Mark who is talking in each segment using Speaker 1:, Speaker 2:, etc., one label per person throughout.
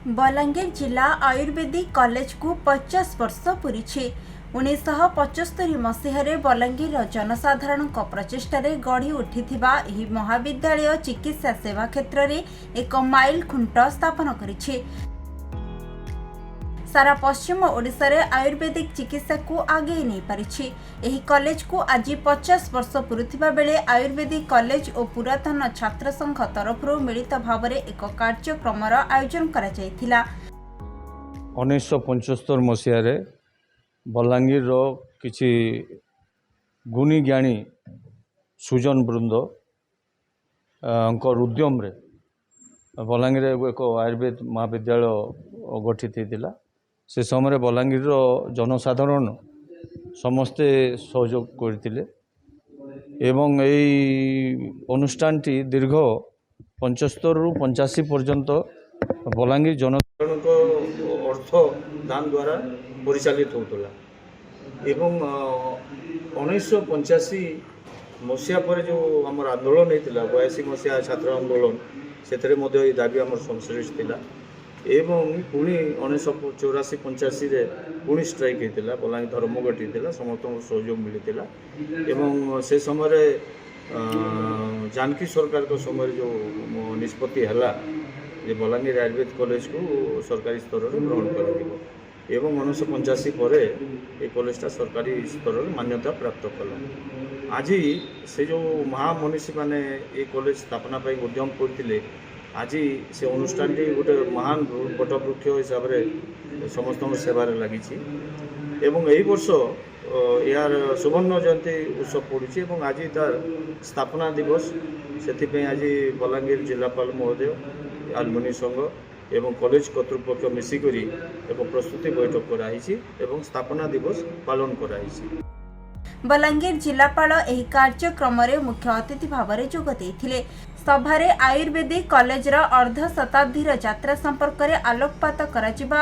Speaker 1: बलांगीर जिला आयुर्वेदिक कॉलेज को 50 वर्ष पूरी 1975 मसीह बलांगीर जनसाधारण प्रचेष्टार गढ़ी उठी महाविद्यालय चिकित्सा सेवा क्षेत्र में एक माइल खुंट स्थापन करिछि। सारा पश्चिम ओडिशा रे आयुर्वेदिक चिकित्सा को आगे नहीं पारिछि। एही कॉलेज को आज 50 वर्ष पुरुथिबा बेले आयुर्वेदिक कॉलेज और पुरातन छात्र संघ तरफ मिलित भाव में एक कार्यक्रम आयोजन करा जायथिला।
Speaker 2: 1975 मसीह बलांगीर किछि गुणी ज्ञानी सुजन वृंद उद्यम रे बलांगीर एक आयुर्वेद महाविद्यालय गठित होता। से समय बलांगीर जनसाधारण समस्ते सहयोग करथिले एवं यही अनुष्ठानटी दीर्घ 75 रु 85 पर्यंत बलांगीर जनसाधारण अर्थ दान द्वारा परिचालित होता। एवं 1985 मसीहा पर जो आम आंदोलन होता 82 मसीहा छात्र आंदोलन से दाबी आम संश्लिष्ट थिला। एवं पुणी 1984-85 पुणी स्ट्राइक होता बलांगीर धर्मघट होता समस्त सहयोग मिलता। एवं से समय जानकी सरकार को समय जो निष्पत्ति है जे बलांगीर आयुर्वेद कॉलेज को सरकारी स्तर में ग्रहण कर एवं 1985 पर ये कॉलेजटा सरकारी स्तर में मान्यता प्राप्त कला। आज से जो महामनीषी मैंने ये कॉलेज स्थापना उद्यम करते आज से अनुष्ठान गोटे महान बटवृक्ष हिसाब से समस्त सेवार लगी एवं यही वर्ष यार सुवर्ण जयंती उत्सव पड़ी और आज तार स्थापना दिवस से आज बलांगीर जिलापाल महोदय आलुमिनी संघ एवं कॉलेज कर्तृपक्ष मिसिक एक प्रस्तुति बैठक कराई एवं स्थापना दिवस पालन कराई।
Speaker 1: बलांगीर जिलापाल एही कार्यक्रम रे मुख्य अतिथि भाव में जोग देथिले। सभारे आयुर्वेदिक कॉलेज अर्ध शताब्दीर यात्रा संपर्क में आलोकपात कराजिबा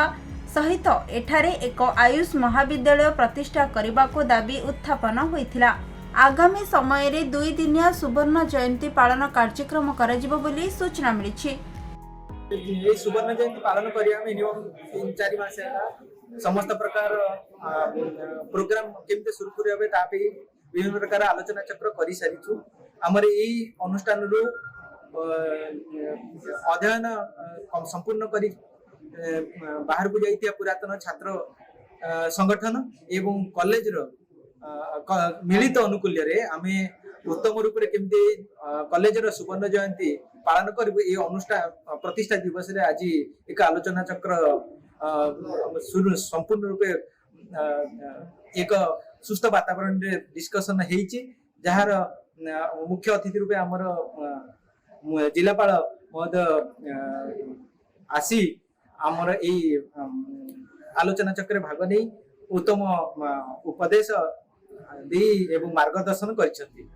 Speaker 1: सहित एठारे एक आयुष महाविद्यालय प्रतिष्ठा करने को दाबी उत्थापन होइथिला। आगामी समय रे 2 दिनिया सुवर्ण जयंती पालन कार्यक्रम कराजिबो बोली सूचना मिलिछि।
Speaker 3: ये सुवर्ण जयंती पालन करिया मिनिमम 3-4 मास है समस्त प्रकार प्रोग्राम केमते शुरू करिया तापे विभिन्न प्रकार आलोचना चक्र करि सारिछु। हमर एई अनुष्ठान रु अध्ययन संपूर्ण करी बाहर को जाइतिया पुरातन छात्र संगठन एवं कॉलेज रो मिलित अनुकूल्य रे आमे उत्तम रूप रे केमते कॉलेज रो सुवर्ण जयंती पालन करबो। ए अनुष्ठान प्रतिष्ठा दिवस रे आज एक आलोचना चक्र संपूर्ण रूपे एक सुस्थ वातावरण रे डिस्कशन हेइची जहार मुख्य अतिथि रूपे हमर जिलापाल महोदय आसी आमर ए आलोचना चक्र भाग नहीं उत्तम उपदेश दी एवं मार्गदर्शन करिसेंती।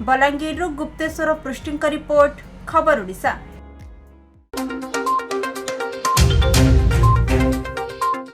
Speaker 1: बलांगीर गुप्तेश्वर पृष्टिंक रिपोर्ट खबर ओडिशा।